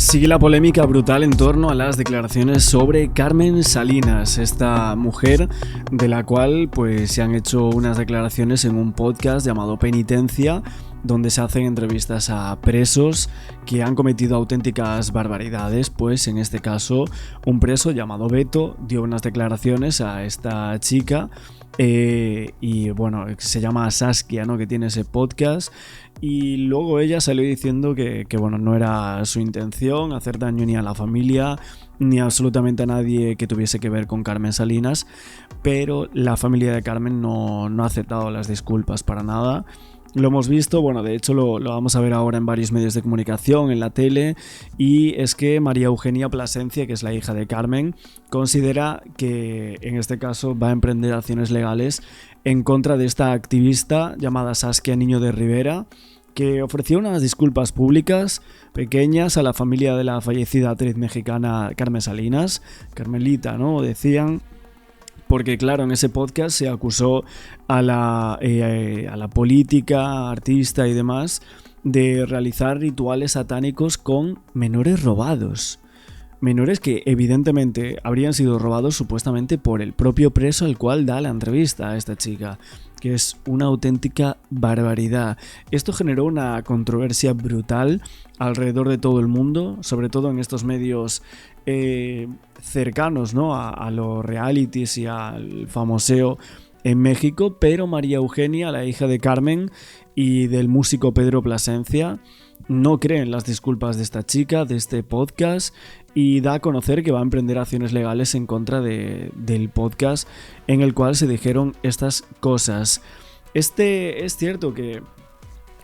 Sigue la polémica brutal en torno a las declaraciones sobre Carmen Salinas, esta mujer de la cual pues se han hecho unas declaraciones en un podcast llamado Penitencia, donde se hacen entrevistas a presos que han cometido auténticas barbaridades. Pues en este caso un preso llamado Beto dio unas declaraciones a esta chica y bueno, se llama Saskia, ¿no?, que tiene ese podcast, y luego ella salió diciendo que bueno, no era su intención hacer daño ni a la familia ni absolutamente a nadie que tuviese que ver con Carmen Salinas, pero la familia de Carmen no ha aceptado las disculpas para nada. Lo hemos visto, bueno, de hecho lo vamos a ver ahora en varios medios de comunicación, en la tele, y es que María Eugenia Plasencia, que es la hija de Carmen, considera que en este caso va a emprender acciones legales en contra de esta activista llamada Saskia Niño de Rivera, que ofreció unas disculpas públicas pequeñas a la familia de la fallecida actriz mexicana Carmen Salinas, Carmelita, ¿no?, decían. Porque claro, en ese podcast se acusó a la política, artista y demás de realizar rituales satánicos con menores robados. Menores que evidentemente habrían sido robados supuestamente por el propio preso al cual da la entrevista a esta chica, que es una auténtica barbaridad. Esto generó una controversia brutal alrededor de todo el mundo, sobre todo en estos medios cercanos, ¿no?, a los realities y al famoseo en México, pero María Eugenia, la hija de Carmen y del músico Pedro Plasencia, no cree en las disculpas de esta chica, de este podcast, y da a conocer que va a emprender acciones legales en contra del podcast en el cual se dijeron estas cosas. Es cierto que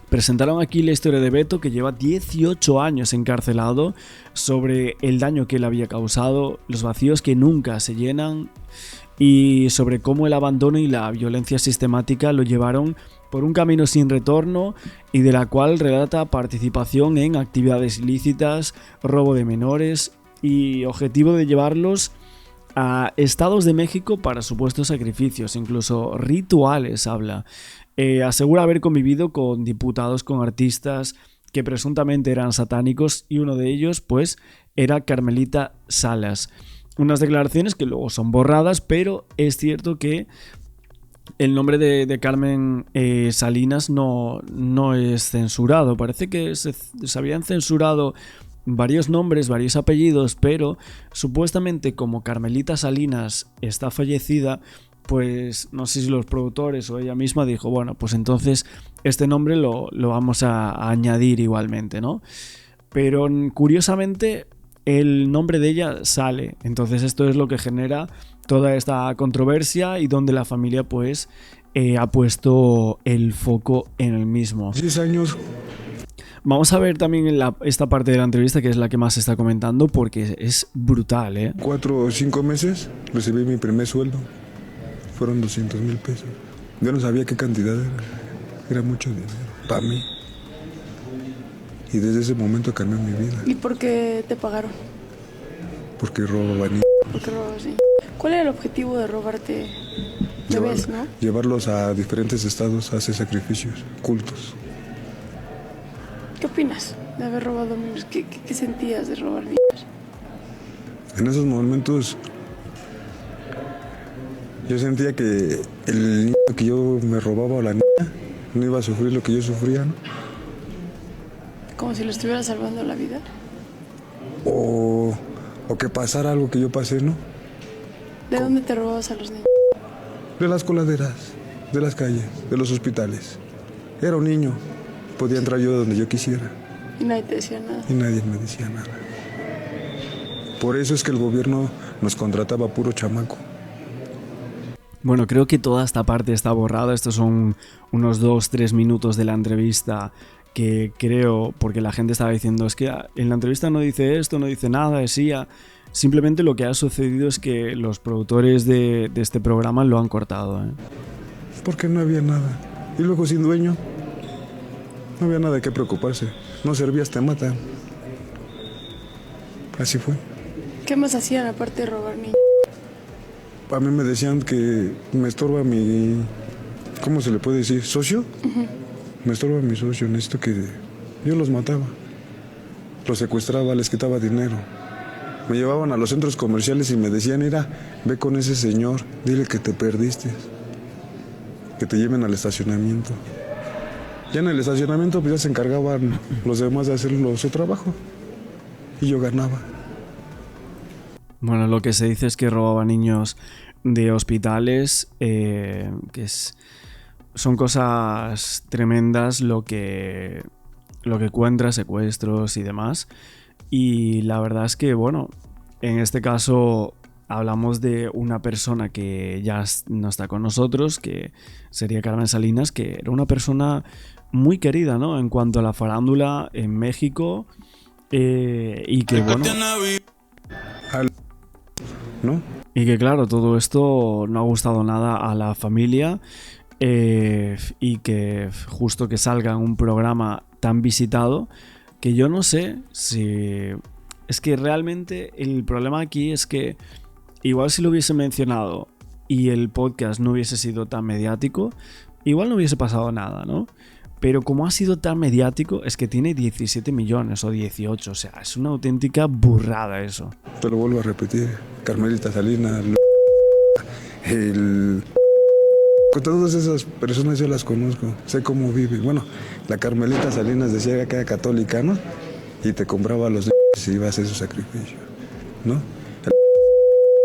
presentaron aquí la historia de Beto, que lleva 18 años encarcelado, sobre el daño que él había causado, los vacíos que nunca se llenan y sobre cómo el abandono y la violencia sistemática lo llevaron por un camino sin retorno, y de la cual relata participación en actividades ilícitas, robo de menores y objetivo de llevarlos a estados de México para supuestos sacrificios, incluso rituales habla. Asegura haber convivido con diputados, con artistas que presuntamente eran satánicos, y uno de ellos pues era Carmelita Salas. Unas declaraciones que luego son borradas, pero es cierto que el nombre de Carmen Salinas no es censurado. Parece que se habían censurado varios nombres, varios apellidos, pero supuestamente como Carmelita Salinas está fallecida, pues no sé si los productores o ella misma dijo, bueno, pues entonces este nombre lo vamos a añadir igualmente, ¿no? Pero curiosamente el nombre de ella sale, entonces esto es lo que genera toda esta controversia y donde la familia pues ha puesto el foco en el mismo. 6 años. Vamos a ver también esta parte de la entrevista, que es la que más se está comentando, porque es brutal, ¿eh? 4 o 5 meses recibí mi primer sueldo. Fueron 200,000 pesos. Yo no sabía qué cantidad era. Era mucho dinero para mí. Y desde ese momento cambió mi vida. ¿Y por qué te pagaron? Porque robaba niños. Porque robabas niños. ¿Cuál era el objetivo de robarte bebés, no? Llevarlos a diferentes estados a hacer sacrificios, cultos. ¿Qué opinas de haber robado niños? ¿Qué sentías de robar niños? En esos momentos yo sentía que el niño que yo me robaba o la niña no iba a sufrir lo que yo sufría, ¿no? Como si le estuviera salvando la vida. O que pasara algo que yo pasé, ¿no? ¿De dónde te robabas a los niños? De las coladeras, de las calles, de los hospitales. Era un niño, podía entrar yo donde yo quisiera. Y nadie te decía nada. Y nadie me decía nada. Por eso es que el gobierno nos contrataba puro chamaco. Bueno, creo que toda esta parte está borrada. Estos son unos 2-3 minutos de la entrevista que creo, porque la gente estaba diciendo, es que en la entrevista no dice esto, no dice nada, decía. Simplemente lo que ha sucedido es que los productores de este programa lo han cortado, ¿eh? Porque no había nada. Y luego sin dueño, no había nada que preocuparse. No servías, te matan. Así fue. ¿Qué más hacían aparte de robar niños? A mí me decían que me estorba mi... ¿Cómo se le puede decir? ¿Socio? Uh-huh. Me estorba mi socio, necesito que... Yo los mataba. los secuestraba, les quitaba dinero. Me llevaban a los centros comerciales y me decían, mira, ve con ese señor, dile que te perdiste, que te lleven al estacionamiento. Ya en el estacionamiento pues ya se encargaban los demás de hacer su trabajo y yo ganaba. Bueno, lo que se dice es que robaba niños de hospitales, son cosas tremendas lo que cuenta, secuestros y demás. Y la verdad es que, bueno, en este caso hablamos de una persona que ya no está con nosotros, que sería Carmen Salinas, que era una persona muy querida, ¿no? En cuanto a la farándula en México, y que, bueno... ¿No? Y que claro, todo esto no ha gustado nada a la familia, y que justo que salga en un programa tan visitado, que yo no sé si... Es que realmente el problema aquí es que igual si lo hubiese mencionado y el podcast no hubiese sido tan mediático, igual no hubiese pasado nada, ¿no? Pero como ha sido tan mediático, es que tiene 17 millones o 18, o sea, es una auténtica burrada eso. Te lo vuelvo a repetir, Carmelita Salinas, todas esas personas yo las conozco, sé cómo vive. Bueno, la Carmelita Salinas decía que era católica, ¿no? Y te compraba los y iba a hacer su sacrificio, ¿no?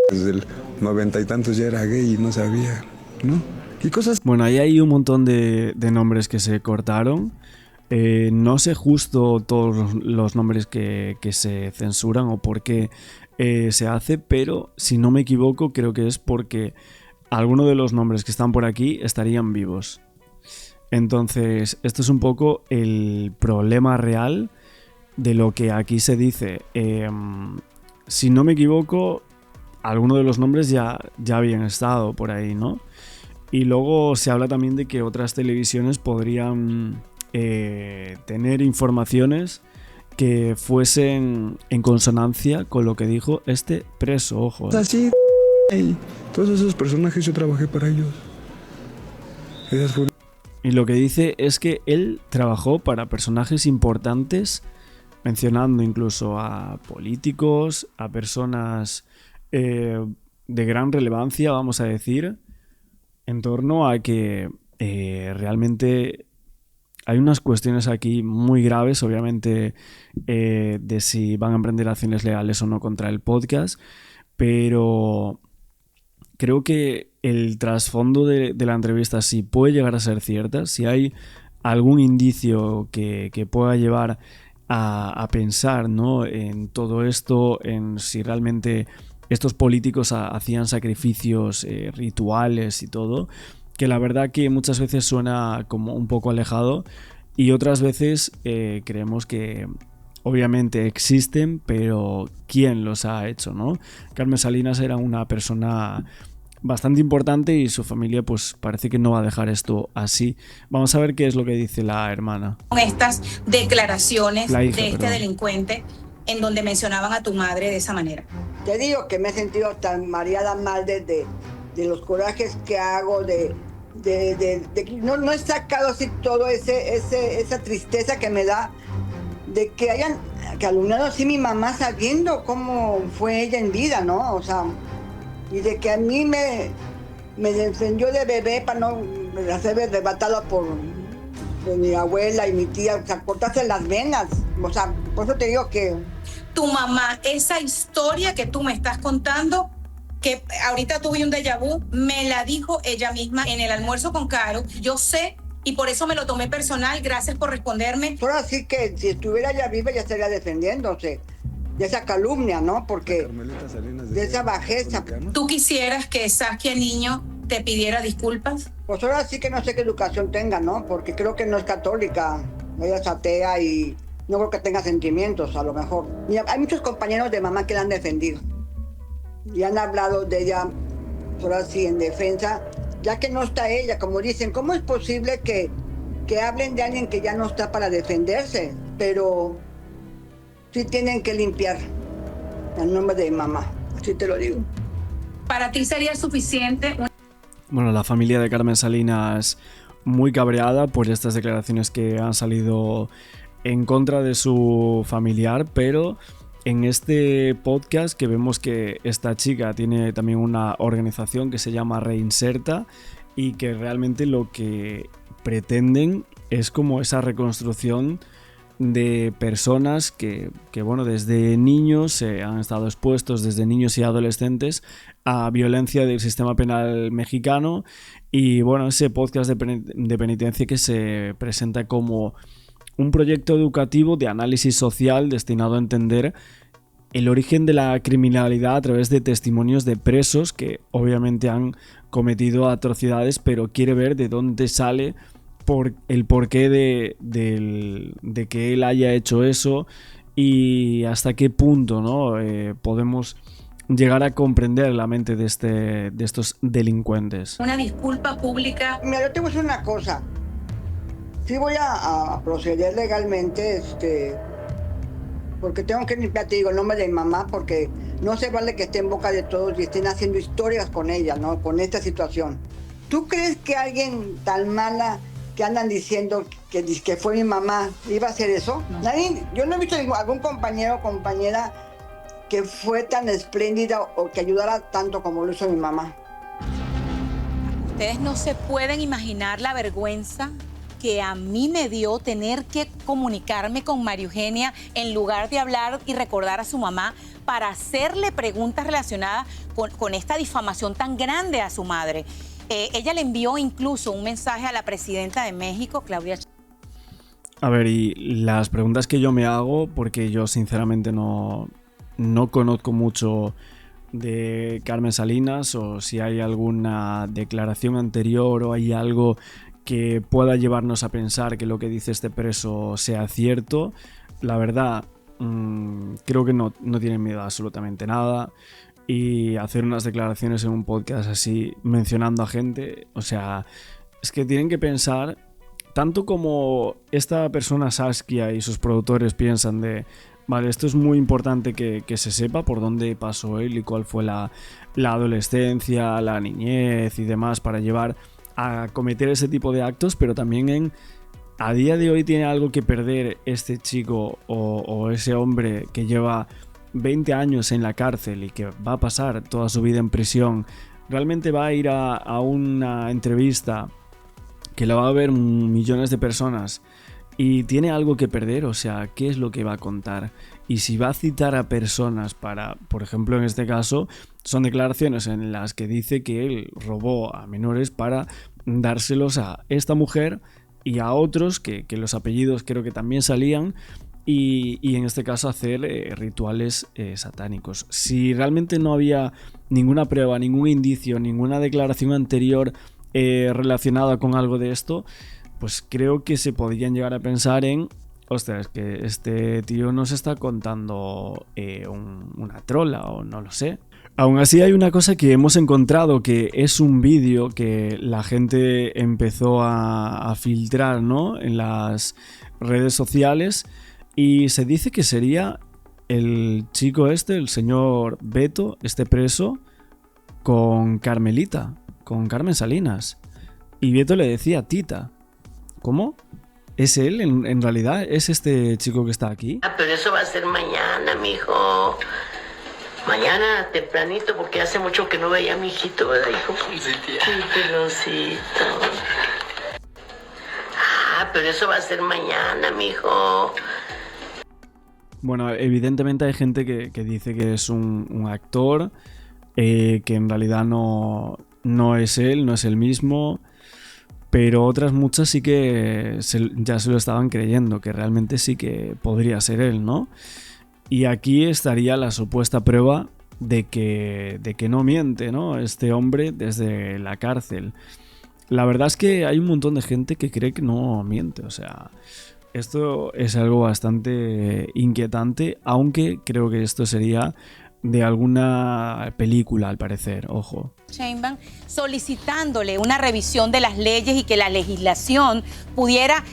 Desde el 90 y tantos ya era gay y no sabía, ¿no? Y cosas... Bueno, ahí hay un montón de nombres que se cortaron. No sé justo todos los nombres que se censuran o por qué se hace, pero si no me equivoco creo que es porque algunos de los nombres que están por aquí estarían vivos. Entonces, esto es un poco el problema real de lo que aquí se dice. Si no me equivoco, algunos de los nombres ya habían estado por ahí, ¿no? Y luego se habla también de que otras televisiones podrían tener informaciones que fuesen en consonancia con lo que dijo este preso, ojo. Así, todos esos personajes yo trabajé para ellos. Y lo que dice es que él trabajó para personajes importantes, mencionando incluso a políticos, a personas de gran relevancia, vamos a decir, en torno a que realmente hay unas cuestiones aquí muy graves, obviamente, de si van a emprender acciones legales o no contra el podcast, pero creo que el trasfondo de la entrevista, si puede llegar a ser cierta, si hay algún indicio que pueda llevar a pensar, ¿no?, en todo esto, en si realmente estos políticos hacían sacrificios rituales y todo, que la verdad que muchas veces suena como un poco alejado y otras veces creemos que obviamente existen, pero ¿quién los ha hecho, no? Carmen Salinas era una persona bastante importante y su familia pues parece que no va a dejar esto así. Vamos a ver qué es lo que dice la hermana. Con estas declaraciones de este delincuente en donde mencionaban a tu madre de esa manera. Te digo que me he sentido tan mareada mal de los corajes que hago, no he sacado así todo esa tristeza que me da de que hayan calumniado así mi mamá sabiendo cómo fue ella en vida, ¿no? O sea, y de que a mí me defendió de bebé para no hacerme arrebatada por mi abuela y mi tía, o sea, cortarse las venas. O sea, por eso te digo que... Tu mamá, esa historia que tú me estás contando, que ahorita tuve un déjà vu, me la dijo ella misma en el almuerzo con Caro. Yo sé, y por eso me lo tomé personal. Gracias por responderme. Ahora sí que si estuviera ya viva ya estaría defendiéndose de esa calumnia, ¿no? Porque de esa bajeza. ¿Tú quisieras que Saskia Niño te pidiera disculpas? Pues ahora sí que no sé qué educación tenga, ¿no? Porque creo que no es católica, ella es atea y no creo que tenga sentimientos, a lo mejor. Mira, hay muchos compañeros de mamá que la han defendido y han hablado de ella, ahora sí, en defensa, ya que no está ella, como dicen, ¿cómo es posible que hablen de alguien que ya no está para defenderse? Pero sí tienen que limpiar el nombre de mamá, así te lo digo. ¿Para ti sería suficiente? Bueno, la familia de Carmen Salinas muy cabreada por estas declaraciones que han salido en contra de su familiar, pero en este podcast que vemos que esta chica tiene también una organización que se llama Reinserta y que realmente lo que pretenden es como esa reconstrucción de personas que bueno, desde niños se han estado expuestos, desde niños y adolescentes, a violencia del sistema penal mexicano. Y bueno, ese podcast de penitencia que se presenta como un proyecto educativo de análisis social destinado a entender el origen de la criminalidad a través de testimonios de presos que obviamente han cometido atrocidades, pero quiere ver de dónde sale el porqué de que él haya hecho eso y hasta qué punto, ¿no? Podemos llegar a comprender la mente de estos delincuentes. Una disculpa pública. Mira, yo te voy a decir una cosa. Sí voy a proceder legalmente, porque tengo que limpiar, te digo, el nombre de mi mamá, porque no se vale que esté en boca de todos y estén haciendo historias con ella, ¿no? Con esta situación. ¿Tú crees que alguien tan mala que andan diciendo que fue mi mamá iba a hacer eso? No. Yo no he visto algún compañero o compañera que fue tan espléndida o que ayudara tanto como lo hizo mi mamá. Ustedes no se pueden imaginar la vergüenza que a mí me dio tener que comunicarme con María Eugenia en lugar de hablar y recordar a su mamá para hacerle preguntas relacionadas con esta difamación tan grande a su madre. Ella le envió incluso un mensaje a la presidenta de México, Claudia. A ver, y las preguntas que yo me hago, porque yo sinceramente no conozco mucho de Carmen Salinas, o si hay alguna declaración anterior o hay algo que pueda llevarnos a pensar que lo que dice este preso sea cierto. La verdad, creo que no tienen miedo a absolutamente nada. Y hacer unas declaraciones en un podcast así, mencionando a gente, o sea, es que tienen que pensar, tanto como esta persona Saskia y sus productores piensan de, vale, esto es muy importante que se sepa por dónde pasó él y cuál fue la adolescencia, la niñez y demás para llevar a cometer ese tipo de actos, pero también a día de hoy tiene algo que perder este chico o ese hombre que lleva 20 años en la cárcel y que va a pasar toda su vida en prisión. Realmente va a ir a una entrevista que la va a ver millones de personas y tiene algo que perder, o sea, ¿qué es lo que va a contar? Y si va a citar a personas para, por ejemplo, en este caso, son declaraciones en las que dice que él robó a menores para dárselos a esta mujer y a otros, que los apellidos creo que también salían, y en este caso hacer rituales satánicos. Si realmente no había ninguna prueba, ningún indicio, ninguna declaración anterior relacionada con algo de esto, pues creo que se podrían llegar a pensar en, ostras, que este tío nos está contando una trola o no lo sé. Aún así hay una cosa que hemos encontrado, que es un vídeo que la gente empezó a filtrar, ¿no?, en las redes sociales. Y se dice que sería el chico el señor Beto, preso, con Carmelita, con Carmen Salinas. Y Beto le decía Tita. ¿Cómo? ¿Es él en realidad? ¿Es este chico que está aquí? Pero eso va a ser mañana, mijo. Mañana tempranito, porque hace mucho que no veía a mi hijito, ¿verdad, hijo? Sí, tía. Sí, peloncito. Pero eso va a ser mañana, mijo. Bueno, evidentemente hay gente que dice que es un actor, que en realidad no es él, no es el mismo, pero otras muchas sí que ya se lo estaban creyendo, que realmente sí que podría ser él, ¿no? Y aquí estaría la supuesta prueba de que no miente, ¿no?, este hombre desde la cárcel. La verdad es que hay un montón de gente que cree que no miente, o sea, esto es algo bastante inquietante, aunque creo que esto sería de alguna película, al parecer, ojo. Sheinbaum solicitándole una revisión de las leyes y que la legislación pudiera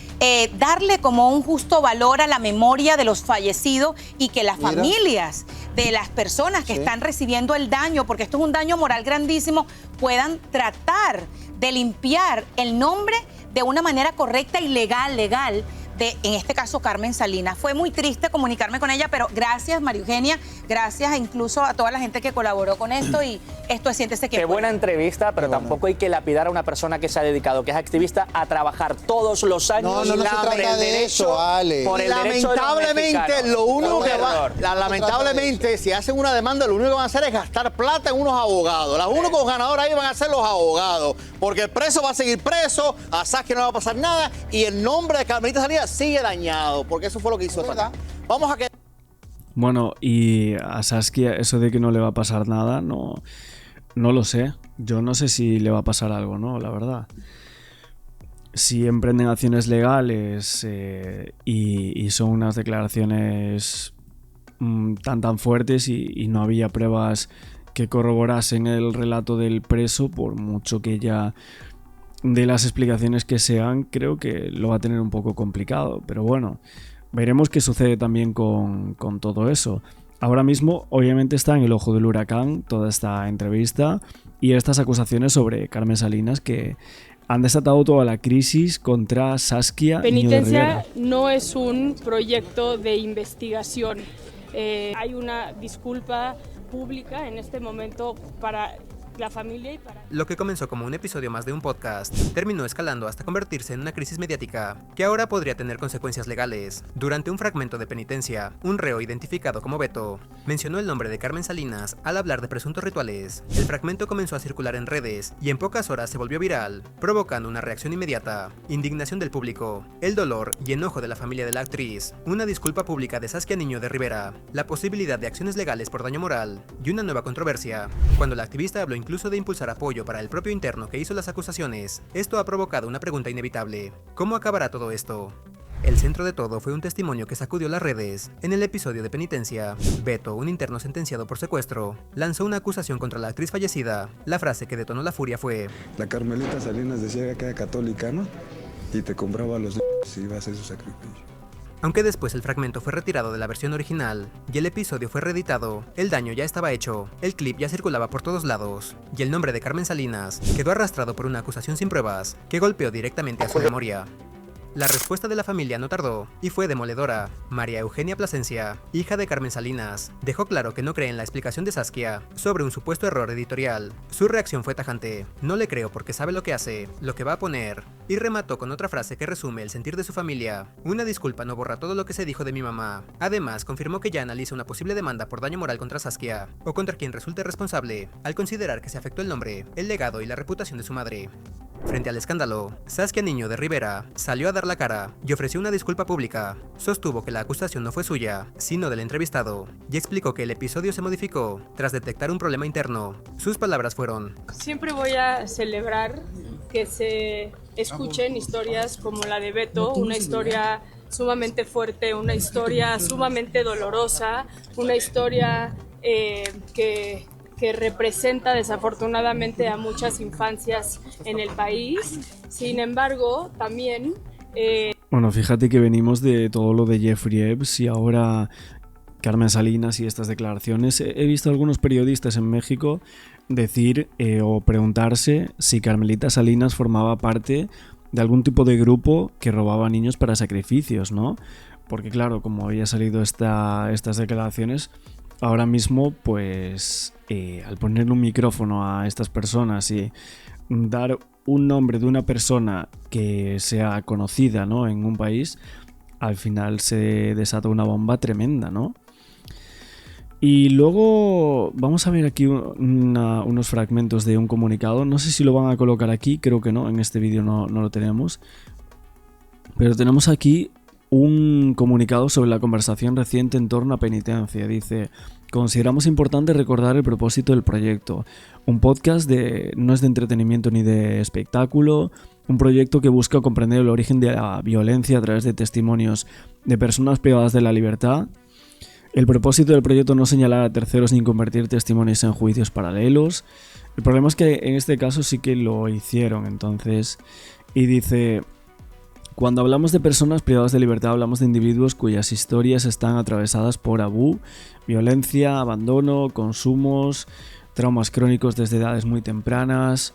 darle como un justo valor a la memoria de los fallecidos y que las familias de las personas que están recibiendo el daño, porque esto es un daño moral grandísimo, puedan tratar de limpiar el nombre de una manera correcta y legal de, en este caso, Carmen Salinas. Fue muy triste comunicarme con ella, pero gracias, María Eugenia, gracias incluso a toda la gente que colaboró con esto, y esto es Siéntese que Qué puede. buena entrevista, pero tampoco hay que lapidar a una persona que se ha dedicado, que es activista, a trabajar todos los años No se trata de eso, Ale. por el derecho de los Lamentablemente, mexicanos. lo único Un que error. lamentablemente, si hacen una demanda, lo único que van a hacer es gastar plata en unos abogados. Los únicos ganadores ahí van a ser los abogados, porque el preso va a seguir preso, a Saskia no va a pasar nada, y el nombre de Carmelita Salinas sigue dañado, porque eso fue lo que hizo. Vamos a que... Bueno, y a Saskia eso de que no le va a pasar nada, no lo sé. Yo no sé si le va a pasar algo, ¿no? La verdad. Si emprenden acciones legales y son unas declaraciones tan fuertes y no había pruebas que corroborasen el relato del preso, por mucho que ella dé las explicaciones que sean, creo que lo va a tener un poco complicado. Pero bueno, veremos qué sucede también con todo eso. Ahora mismo, obviamente, está en el ojo del huracán toda esta entrevista y estas acusaciones sobre Carmen Salinas que han desatado toda la crisis contra Saskia Niño de Penitencia Rivera. no es un proyecto de investigación. Hay una disculpa pública en este momento para la familia y para... Lo que comenzó como un episodio más de un podcast terminó escalando hasta convertirse en una crisis mediática que ahora podría tener consecuencias legales. Durante un fragmento de Penitencia, un reo identificado como Beto mencionó el nombre de Carmen Salinas al hablar de presuntos rituales. El fragmento comenzó a circular en redes y en pocas horas se volvió viral, provocando una reacción inmediata, indignación del público, el dolor y enojo de la familia de la actriz, una disculpa pública de Saskia Niño de Rivera, la posibilidad de acciones legales por daño moral y una nueva controversia. Cuando la activista habló incluso de impulsar apoyo para el propio interno que hizo las acusaciones, esto ha provocado una pregunta inevitable: ¿cómo acabará todo esto? El centro de todo fue un testimonio que sacudió las redes. En el episodio de Penitencia, Beto, un interno sentenciado por secuestro, lanzó una acusación contra la actriz fallecida. La frase que detonó la furia fue: La Carmelita Salinas decía que era católica, ¿no? Y te compraba los niños y iba a hacer su sacrificio. Aunque después el fragmento fue retirado de la versión original y el episodio fue reeditado, el daño ya estaba hecho, el clip ya circulaba por todos lados, y el nombre de Carmen Salinas quedó arrastrado por una acusación sin pruebas que golpeó directamente a su memoria. La respuesta de la familia no tardó y fue demoledora. María Eugenia Plasencia, hija de Carmen Salinas, dejó claro que no cree en la explicación de Saskia sobre un supuesto error editorial. Su reacción fue tajante: no le creo porque sabe lo que hace, lo que va a poner, y remató con otra frase que resume el sentir de su familia: una disculpa no borra todo lo que se dijo de mi mamá. Además, confirmó que ya analiza una posible demanda por daño moral contra Saskia, o contra quien resulte responsable, al considerar que se afectó el nombre, el legado y la reputación de su madre. Frente al escándalo, Saskia Niño de Rivera salió a dar la cara y ofreció una disculpa pública. Sostuvo que la acusación no fue suya, sino del entrevistado, y explicó que el episodio se modificó tras detectar un problema interno. Sus palabras fueron: Siempre voy a celebrar que se escuchen historias como la de Beto, una historia sumamente fuerte, una historia sumamente dolorosa, una historia que representa desafortunadamente a muchas infancias en el país. Sin embargo, también... Bueno, fíjate que venimos de todo lo de Jeffrey Epps y ahora Carmen Salinas y estas declaraciones. He visto a algunos periodistas en México decir o preguntarse si Carmelita Salinas formaba parte de algún tipo de grupo que robaba niños para sacrificios, ¿no? Porque claro, como había salido estas declaraciones, ahora mismo pues al poner un micrófono a estas personas y dar un nombre de una persona que sea conocida, ¿no?, en un país, al final se desata una bomba tremenda, ¿no? Y luego vamos a ver aquí unos fragmentos de un comunicado. No sé si lo van a colocar aquí, creo que no, en este vídeo no lo tenemos. Pero tenemos aquí un comunicado sobre la conversación reciente en torno a Penitencia. Dice: consideramos importante recordar el propósito del proyecto. Un podcast no es de entretenimiento ni de espectáculo, un proyecto que busca comprender el origen de la violencia a través de testimonios de personas privadas de la libertad. El propósito del proyecto no es señalar a terceros ni convertir testimonios en juicios paralelos. El problema es que en este caso sí que lo hicieron, entonces. Y dice: cuando hablamos de personas privadas de libertad, hablamos de individuos cuyas historias están atravesadas por abú, violencia, abandono, consumos, traumas crónicos desde edades muy tempranas.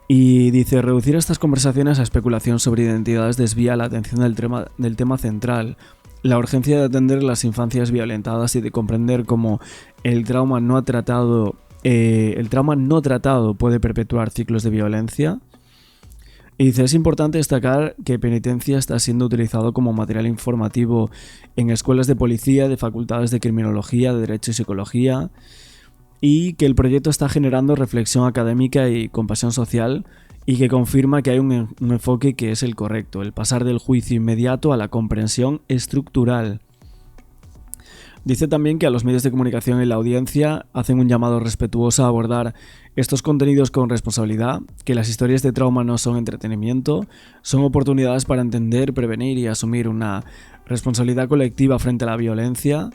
Y dice, reducir estas conversaciones a especulación sobre identidades desvía la atención del tema central, la urgencia de atender las infancias violentadas y de comprender cómo el trauma no tratado puede perpetuar ciclos de violencia. Y dice, es importante destacar que Penitencia está siendo utilizado como material informativo en escuelas de policía, de facultades de criminología, de derecho y psicología, y que el proyecto está generando reflexión académica y compasión social, y que confirma que hay un enfoque que es el correcto, el pasar del juicio inmediato a la comprensión estructural. Dice también que a los medios de comunicación y la audiencia hacen un llamado respetuoso a abordar estos contenidos con responsabilidad, que las historias de trauma no son entretenimiento, son oportunidades para entender, prevenir y asumir una responsabilidad colectiva frente a la violencia,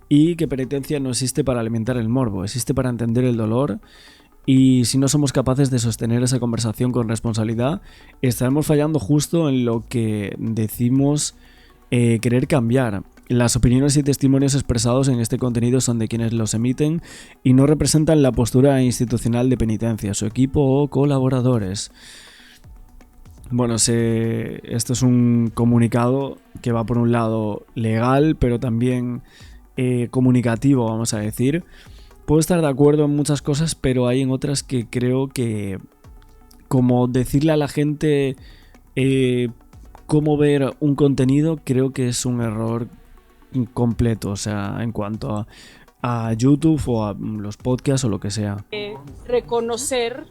y que Penitencia no existe para alimentar el morbo, existe para entender el dolor. Y si no somos capaces de sostener esa conversación con responsabilidad, estaremos fallando justo en lo que decimos querer cambiar. Las opiniones y testimonios expresados en este contenido son de quienes los emiten y no representan la postura institucional de Penitencia, su equipo o colaboradores. Bueno, esto es un comunicado que va por un lado legal, pero también comunicativo, vamos a decir. Puedo estar de acuerdo en muchas cosas, pero hay en otras que creo que, como decirle a la gente cómo ver un contenido, creo que es un error completo, o sea, en cuanto a YouTube o a los podcasts o lo que sea. Reconocer,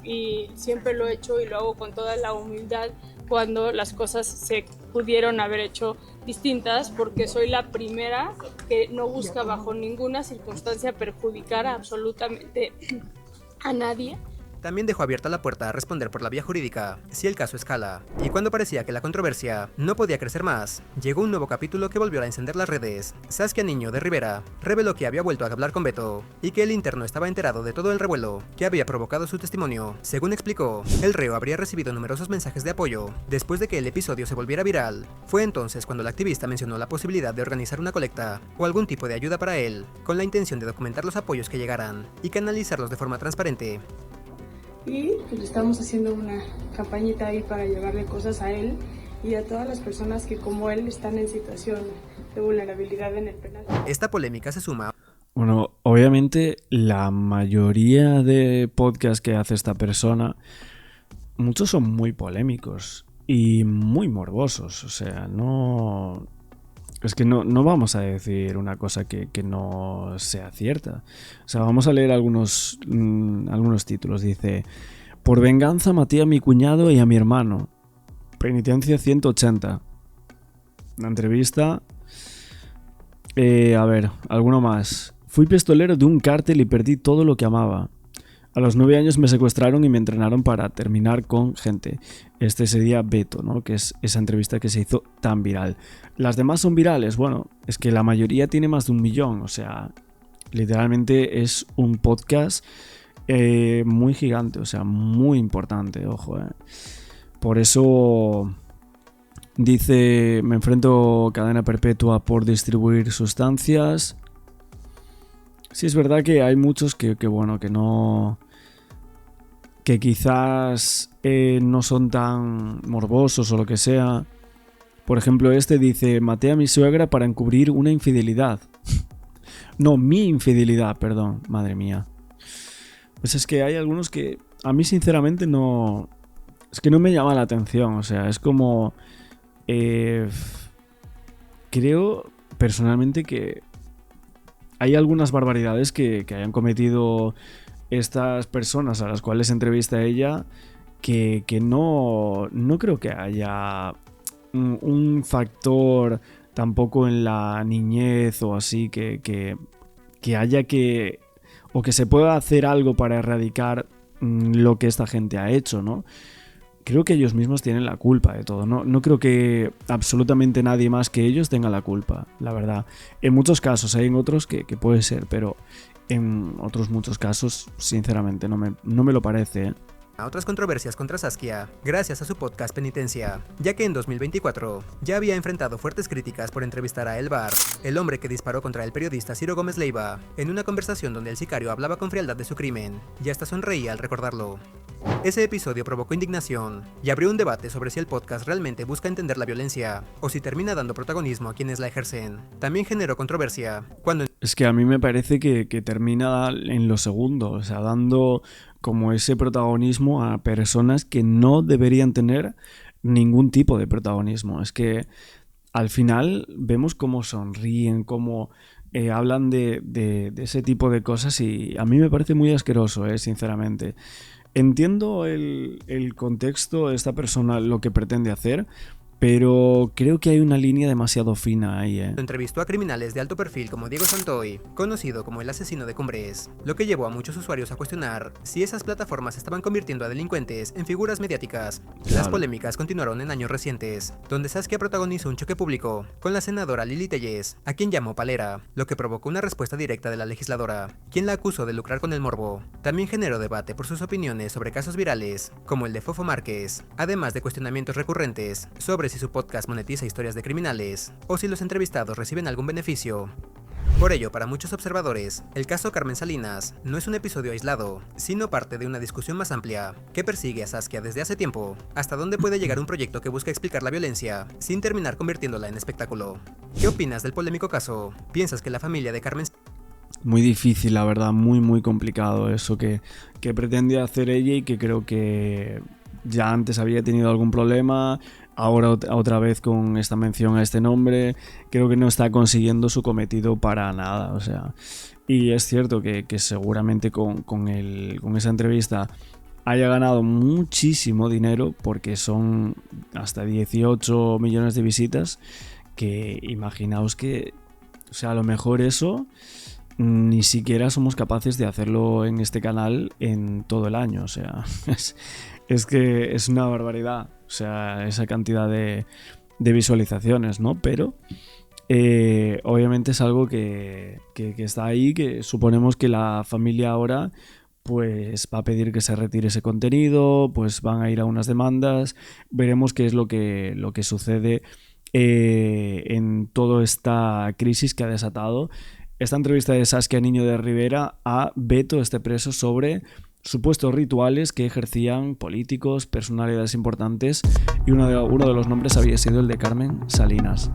y siempre lo he hecho y lo hago con toda la humildad, cuando las cosas se pudieron haber hecho distintas, porque soy la primera que no busca bajo ninguna circunstancia perjudicar absolutamente a nadie. También dejó abierta la puerta a responder por la vía jurídica, si el caso escala. Y cuando parecía que la controversia no podía crecer más, llegó un nuevo capítulo que volvió a encender las redes. Saskia Niño de Rivera reveló que había vuelto a hablar con Beto, y que el interno estaba enterado de todo el revuelo que había provocado su testimonio. Según explicó, el reo habría recibido numerosos mensajes de apoyo después de que el episodio se volviera viral. Fue entonces cuando la activista mencionó la posibilidad de organizar una colecta o algún tipo de ayuda para él, con la intención de documentar los apoyos que llegaran y canalizarlos de forma transparente. Y pues estamos haciendo una campañita ahí para llevarle cosas a él y a todas las personas que como él están en situación de vulnerabilidad en el penal. Esta polémica se suma. Bueno, obviamente la mayoría de podcasts que hace esta persona, muchos son muy polémicos y muy morbosos, o sea, no... Es que no vamos a decir una cosa que no sea cierta. O sea, vamos a leer algunos títulos. Dice, por venganza maté a mi cuñado y a mi hermano. Penitencia 180. Una entrevista. A ver, alguno más. Fui pistolero de un cártel y perdí todo lo que amaba. A los 9 años me secuestraron y me entrenaron para terminar con gente. Este sería Beto, ¿no? Que es esa entrevista que se hizo tan viral. Las demás son virales, bueno, es que la mayoría tiene más de 1 millón, o sea, literalmente es un podcast muy gigante, o sea, muy importante, ojo. Por eso dice, me enfrento a cadena perpetua por distribuir sustancias. Sí, es verdad que hay muchos que no... que quizás no son tan morbosos o lo que sea. Por ejemplo, este dice, maté a mi suegra para encubrir una infidelidad. No, mi infidelidad, perdón, madre mía. Pues es que hay algunos que a mí sinceramente no... Es que no me llama la atención, o sea, es como... creo personalmente que hay algunas barbaridades que hayan cometido estas personas a las cuales entrevista ella que no creo que haya un factor tampoco en la niñez o así que haya que... o que se pueda hacer algo para erradicar lo que esta gente ha hecho, ¿no? Creo que ellos mismos tienen la culpa de todo, ¿no? No creo que absolutamente nadie más que ellos tenga la culpa, la verdad. En muchos casos, hay en otros que puede ser, pero en otros muchos casos, sinceramente, no me lo parece, ¿eh? A otras controversias contra Saskia, gracias a su podcast Penitencia, ya que en 2024 ya había enfrentado fuertes críticas por entrevistar a El Bar, el hombre que disparó contra el periodista Ciro Gómez Leiva, en una conversación donde el sicario hablaba con frialdad de su crimen, y hasta sonreía al recordarlo. Ese episodio provocó indignación y abrió un debate sobre si el podcast realmente busca entender la violencia o si termina dando protagonismo a quienes la ejercen. También generó controversia cuando... Es que a mí me parece que termina en lo segundo, o sea, dando como ese protagonismo a personas que no deberían tener ningún tipo de protagonismo. Es que al final vemos cómo sonríen, cómo hablan de ese tipo de cosas y a mí me parece muy asqueroso, sinceramente. Entiendo el contexto de esta persona, lo que pretende hacer, pero creo que hay una línea demasiado fina ahí, Entrevistó a criminales de alto perfil como Diego Santoy, conocido como el asesino de Cumbres, lo que llevó a muchos usuarios a cuestionar si esas plataformas estaban convirtiendo a delincuentes en figuras mediáticas. Claro. Las polémicas continuaron en años recientes, donde Saskia protagonizó un choque público con la senadora Lili Tellez, a quien llamó palera, lo que provocó una respuesta directa de la legisladora, quien la acusó de lucrar con el morbo. También generó debate por sus opiniones sobre casos virales, como el de Fofo Márquez, además de cuestionamientos recurrentes sobre si su podcast monetiza historias de criminales o si los entrevistados reciben algún beneficio. Por ello, para muchos observadores, el caso Carmen Salinas no es un episodio aislado, sino parte de una discusión más amplia que persigue a Saskia desde hace tiempo. ¿Hasta dónde puede llegar un proyecto que busca explicar la violencia sin terminar convirtiéndola en espectáculo? ¿Qué opinas del polémico caso? ¿Piensas que la familia de Carmen... Muy difícil, la verdad, muy complicado eso que pretende hacer ella y que creo que ya antes había tenido algún problema, ahora otra vez con esta mención a este nombre, creo que no está consiguiendo su cometido para nada, o sea, y es cierto que seguramente con esa entrevista haya ganado muchísimo dinero porque son hasta 18 millones de visitas, que imaginaos que, o sea, a lo mejor eso ni siquiera somos capaces de hacerlo en este canal en todo el año, o sea, es que es una barbaridad, o sea, esa cantidad de visualizaciones, ¿no? Pero obviamente es algo que está ahí, que suponemos que la familia ahora pues va a pedir que se retire ese contenido, pues van a ir a unas demandas, veremos qué es lo que sucede en toda esta crisis que ha desatado esta entrevista de Saskia Niño de Rivera a Beto Estepreso sobre supuestos rituales que ejercían políticos, personalidades importantes, y uno de los nombres había sido el de Carmen Salinas.